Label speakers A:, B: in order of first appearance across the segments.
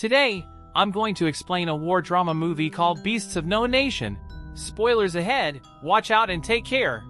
A: Today, I'm going to explain a war drama movie called Beasts of No Nation. Spoilers ahead, watch out and take care.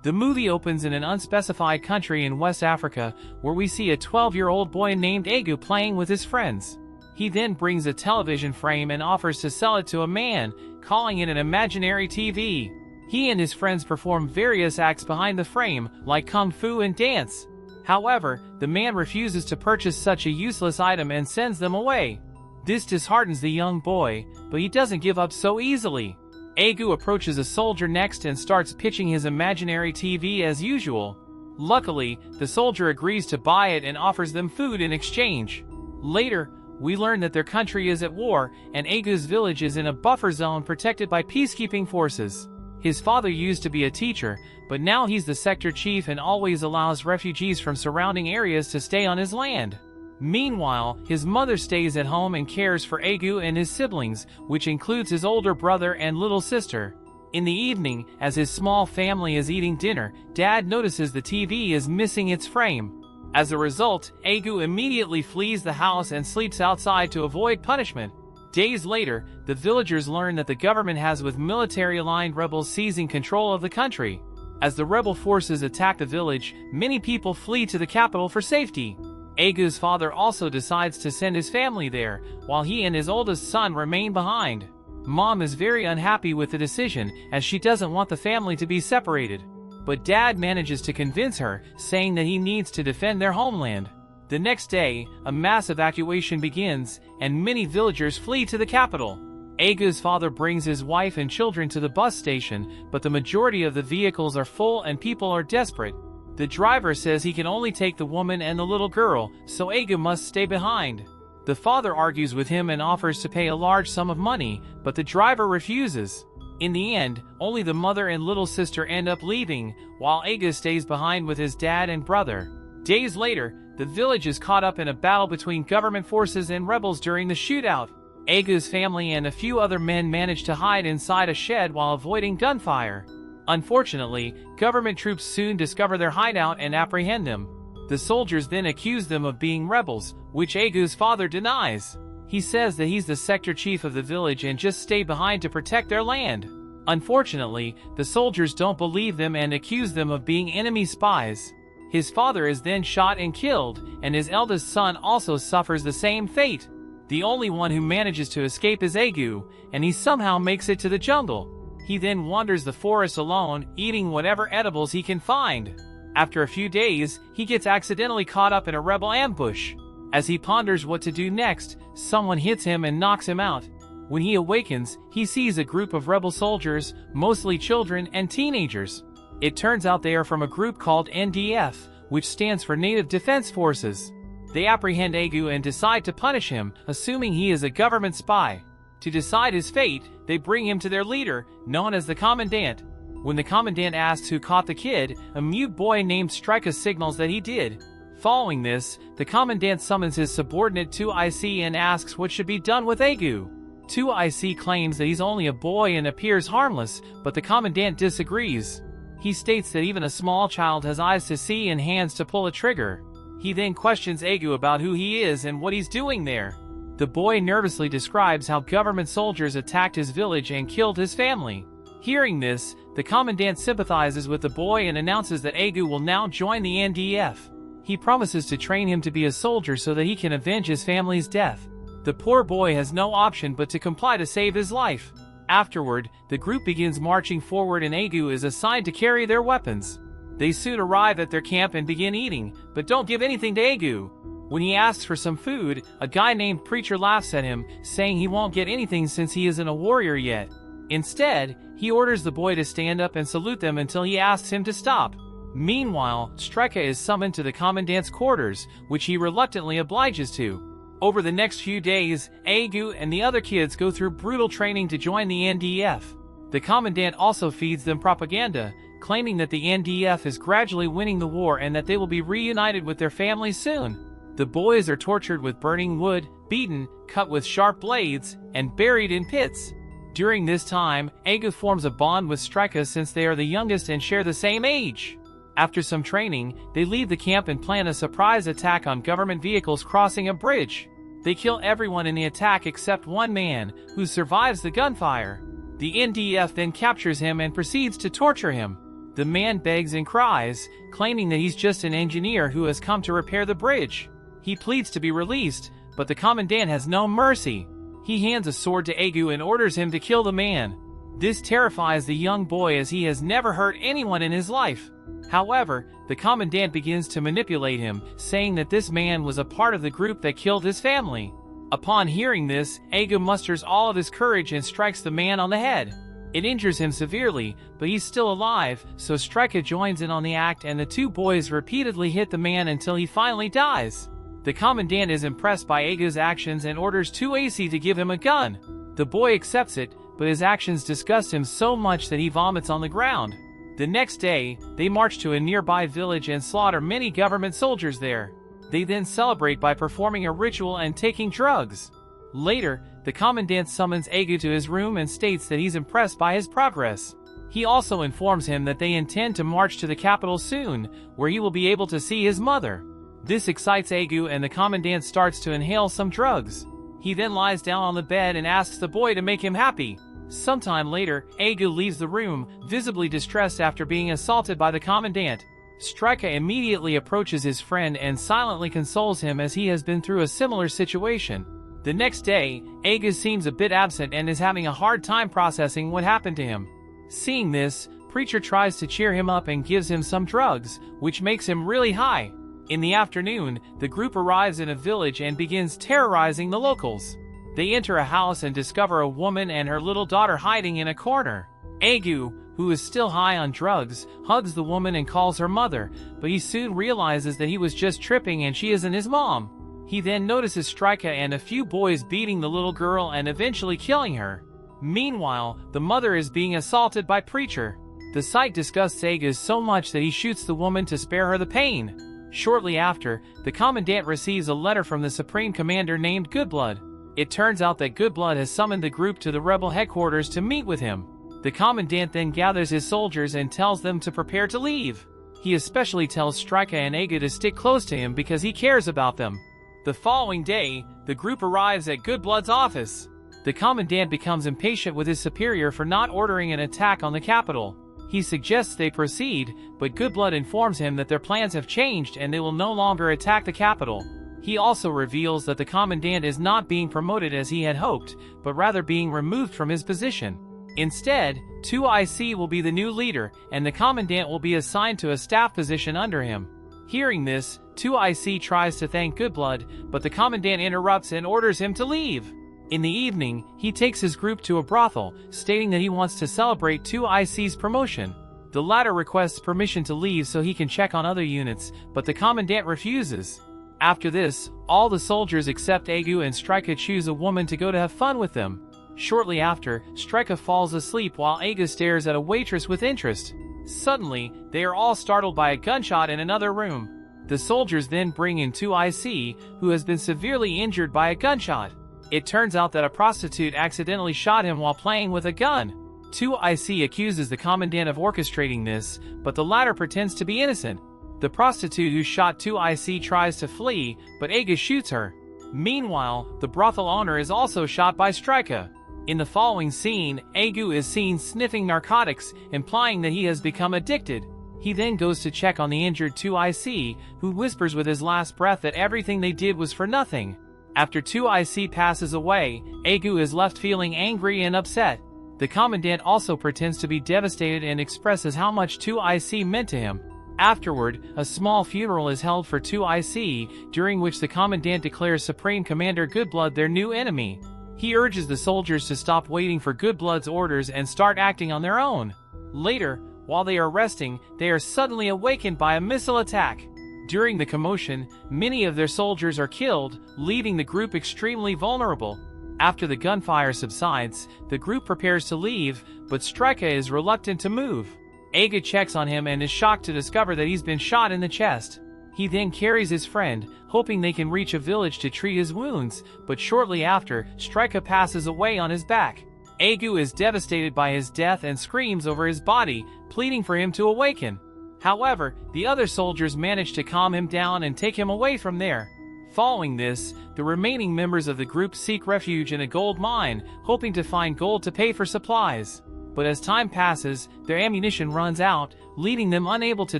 A: The movie opens in an unspecified country in West Africa, where we see a 12-year-old boy named Egu playing with his friends. He then brings a television frame and offers to sell it to a man, calling it an imaginary TV. He and his friends perform various acts behind the frame, like kung fu and dance. However, the man refuses to purchase such a useless item and sends them away. This disheartens the young boy, but he doesn't give up so easily. Egu approaches a soldier next and starts pitching his imaginary TV as usual. Luckily, the soldier agrees to buy it and offers them food in exchange. Later, we learn that their country is at war, and Egu's village is in a buffer zone protected by peacekeeping forces. His father used to be a teacher, but now he's the sector chief and always allows refugees from surrounding areas to stay on his land. Meanwhile, his mother stays at home and cares for Egu and his siblings, which includes his older brother and little sister. In the evening, as his small family is eating dinner, Dad notices the TV is missing its frame. As a result, Egu immediately flees the house and sleeps outside to avoid punishment. Days later, the villagers learn that the government has with military-aligned rebels seizing control of the country. As the rebel forces attack the village, many people flee to the capital for safety. Egu's father also decides to send his family there, while he and his oldest son remain behind. Mom is very unhappy with the decision, as she doesn't want the family to be separated. But Dad manages to convince her, saying that he needs to defend their homeland. The next day, a mass evacuation begins, and many villagers flee to the capital. Egu's father brings his wife and children to the bus station, but the majority of the vehicles are full and people are desperate. The driver says he can only take the woman and the little girl, so Egu must stay behind. The father argues with him and offers to pay a large sum of money, but the driver refuses. In the end, only the mother and little sister end up leaving, while Egu stays behind with his dad and brother. Days later, the village is caught up in a battle between government forces and rebels during the shootout. Egu's family and a few other men manage to hide inside a shed while avoiding gunfire. Unfortunately, government troops soon discover their hideout and apprehend them. The soldiers then accuse them of being rebels, which Egu's father denies. He says that he's the sector chief of the village and just stayed behind to protect their land. Unfortunately, the soldiers don't believe them and accuse them of being enemy spies. His father is then shot and killed, and his eldest son also suffers the same fate. The only one who manages to escape is Egu, and he somehow makes it to the jungle. He then wanders the forest alone, eating whatever edibles he can find. After a few days, he gets accidentally caught up in a rebel ambush. As he ponders what to do next, someone hits him and knocks him out. When he awakens, he sees a group of rebel soldiers, mostly children and teenagers. It turns out they are from a group called NDF, which stands for Native Defense Forces. They apprehend Egu and decide to punish him, assuming he is a government spy. To decide his fate, they bring him to their leader, known as the Commandant. When the Commandant asks who caught the kid, a mute boy named Strika signals that he did. Following this, the Commandant summons his subordinate 2IC and asks what should be done with Egu. 2IC claims that he's only a boy and appears harmless, but the Commandant disagrees. He states that even a small child has eyes to see and hands to pull a trigger. He then questions Egu about who he is and what he's doing there. The boy nervously describes how government soldiers attacked his village and killed his family. Hearing this, the Commandant sympathizes with the boy and announces that Egu will now join the NDF. He promises to train him to be a soldier so that he can avenge his family's death. The poor boy has no option but to comply to save his life. Afterward, the group begins marching forward and Egu is assigned to carry their weapons. They soon arrive at their camp and begin eating, but don't give anything to Egu. When he asks for some food, a guy named Preacher laughs at him, saying he won't get anything since he isn't a warrior yet. Instead, he orders the boy to stand up and salute them until he asks him to stop. Meanwhile, Strika is summoned to the Commandant's quarters, which he reluctantly obliges to. Over the next few days, Egu and the other kids go through brutal training to join the NDF. The Commandant also feeds them propaganda, claiming that the NDF is gradually winning the war and that they will be reunited with their families soon. The boys are tortured with burning wood, beaten, cut with sharp blades, and buried in pits. During this time, Egu forms a bond with Strika since they are the youngest and share the same age. After some training, they leave the camp and plan a surprise attack on government vehicles crossing a bridge. They kill everyone in the attack except one man, who survives the gunfire. The NDF then captures him and proceeds to torture him. The man begs and cries, claiming that he's just an engineer who has come to repair the bridge. He pleads to be released, but the commandant has no mercy. He hands a sword to Egu and orders him to kill the man. This terrifies the young boy as he has never hurt anyone in his life. However, the commandant begins to manipulate him, saying that this man was a part of the group that killed his family. Upon hearing this, Egu musters all of his courage and strikes the man on the head. It injures him severely, but he's still alive, so Strika joins in on the act and the two boys repeatedly hit the man until he finally dies. The commandant is impressed by Egu's actions and orders 2AC to give him a gun. The boy accepts it, but his actions disgust him so much that he vomits on the ground. The next day, they march to a nearby village and slaughter many government soldiers there. They then celebrate by performing a ritual and taking drugs. Later, the commandant summons Egu to his room and states that he's impressed by his progress. He also informs him that they intend to march to the capital soon, where he will be able to see his mother. This excites Egu and the commandant starts to inhale some drugs. He then lies down on the bed and asks the boy to make him happy. Sometime later, Egu leaves the room, visibly distressed after being assaulted by the commandant. Strika immediately approaches his friend and silently consoles him as he has been through a similar situation. The next day, Egu seems a bit absent and is having a hard time processing what happened to him. Seeing this, Preacher tries to cheer him up and gives him some drugs, which makes him really high. In the afternoon, the group arrives in a village and begins terrorizing the locals. They enter a house and discover a woman and her little daughter hiding in a corner. Egu, who is still high on drugs, hugs the woman and calls her mother, but he soon realizes that he was just tripping and she isn't his mom. He then notices Strika and a few boys beating the little girl and eventually killing her. Meanwhile, the mother is being assaulted by Preacher. The sight disgusts Egu so much that he shoots the woman to spare her the pain. Shortly after, the commandant receives a letter from the Supreme Commander named Goodblood. It turns out that Goodblood has summoned the group to the rebel headquarters to meet with him. The commandant then gathers his soldiers and tells them to prepare to leave. He especially tells Strika and Egu to stick close to him because he cares about them. The following day, the group arrives at Goodblood's office. The commandant becomes impatient with his superior for not ordering an attack on the capital. He suggests they proceed, but Goodblood informs him that their plans have changed and they will no longer attack the capital. He also reveals that the commandant is not being promoted as he had hoped, but rather being removed from his position. Instead, 2IC will be the new leader, and the commandant will be assigned to a staff position under him. Hearing this, 2IC tries to thank Goodblood, but the commandant interrupts and orders him to leave. In the evening, he takes his group to a brothel, stating that he wants to celebrate 2IC's promotion. The latter requests permission to leave so he can check on other units, but the commandant refuses. After this, all the soldiers except Egu and Strika choose a woman to go to have fun with them. Shortly after, Strika falls asleep while Egu stares at a waitress with interest. Suddenly, they are all startled by a gunshot in another room. The soldiers then bring in 2IC, who has been severely injured by a gunshot. It turns out that a prostitute accidentally shot him while playing with a gun. 2IC accuses the commandant of orchestrating this, but the latter pretends to be innocent. The prostitute who shot 2IC tries to flee, but Egu shoots her. Meanwhile, the brothel owner is also shot by Strika. In the following scene, Egu is seen sniffing narcotics, implying that he has become addicted. He then goes to check on the injured 2IC, who whispers with his last breath that everything they did was for nothing. After 2IC passes away, Egu is left feeling angry and upset. The commandant also pretends to be devastated and expresses how much 2IC meant to him. Afterward, a small funeral is held for 2IC, during which the commandant declares Supreme Commander Goodblood their new enemy. He urges the soldiers to stop waiting for Goodblood's orders and start acting on their own. Later, while they are resting, they are suddenly awakened by a missile attack. During the commotion, many of their soldiers are killed, leaving the group extremely vulnerable. After the gunfire subsides, the group prepares to leave, but Strika is reluctant to move. Egu checks on him and is shocked to discover that he's been shot in the chest. He then carries his friend, hoping they can reach a village to treat his wounds, but shortly after, Strika passes away on his back. Egu is devastated by his death and screams over his body, pleading for him to awaken. However, the other soldiers manage to calm him down and take him away from there. Following this, the remaining members of the group seek refuge in a gold mine, hoping to find gold to pay for supplies. But as time passes, their ammunition runs out, leaving them unable to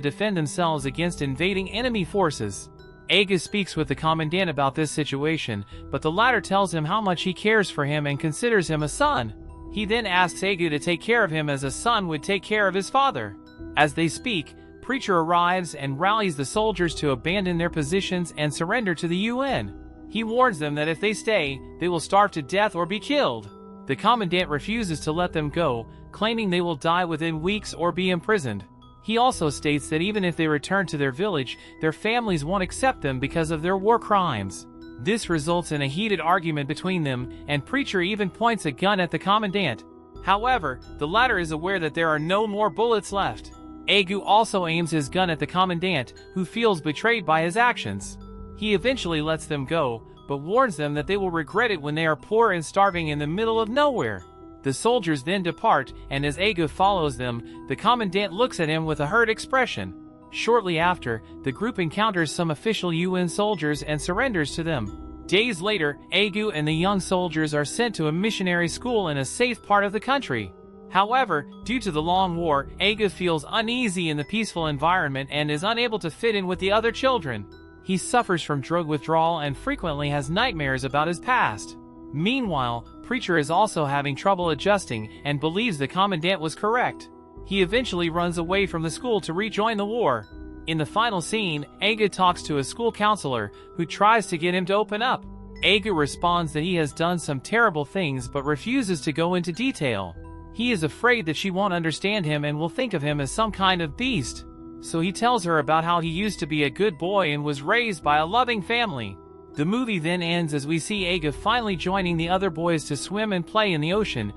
A: defend themselves against invading enemy forces. Aegu speaks with the commandant about this situation, but the latter tells him how much he cares for him and considers him a son. He then asks Aegu to take care of him as a son would take care of his father. As they speak, Preacher arrives and rallies the soldiers to abandon their positions and surrender to the UN. He warns them that if they stay, they will starve to death or be killed. The commandant refuses to let them go, claiming they will die within weeks or be imprisoned. He also states that even if they return to their village, their families won't accept them because of their war crimes. This results in a heated argument between them, and Preacher even points a gun at the commandant. However, the latter is aware that there are no more bullets left. Aegu also aims his gun at the commandant, who feels betrayed by his actions. He eventually lets them go, but warns them that they will regret it when they are poor and starving in the middle of nowhere. The soldiers then depart, and as Aegu follows them, the commandant looks at him with a hurt expression. Shortly after, the group encounters some official UN soldiers and surrenders to them. Days later, Aegu and the young soldiers are sent to a missionary school in a safe part of the country. However, due to the long war, Aegu feels uneasy in the peaceful environment and is unable to fit in with the other children. He suffers from drug withdrawal and frequently has nightmares about his past. Meanwhile, Preacher is also having trouble adjusting and believes the commandant was correct. He eventually runs away from the school to rejoin the war. In the final scene, Aegu talks to a school counselor, who tries to get him to open up. Aegu responds that he has done some terrible things but refuses to go into detail. He is afraid that she won't understand him and will think of him as some kind of beast. So he tells her about how he used to be a good boy and was raised by a loving family. The movie then ends as we see Aegu finally joining the other boys to swim and play in the ocean,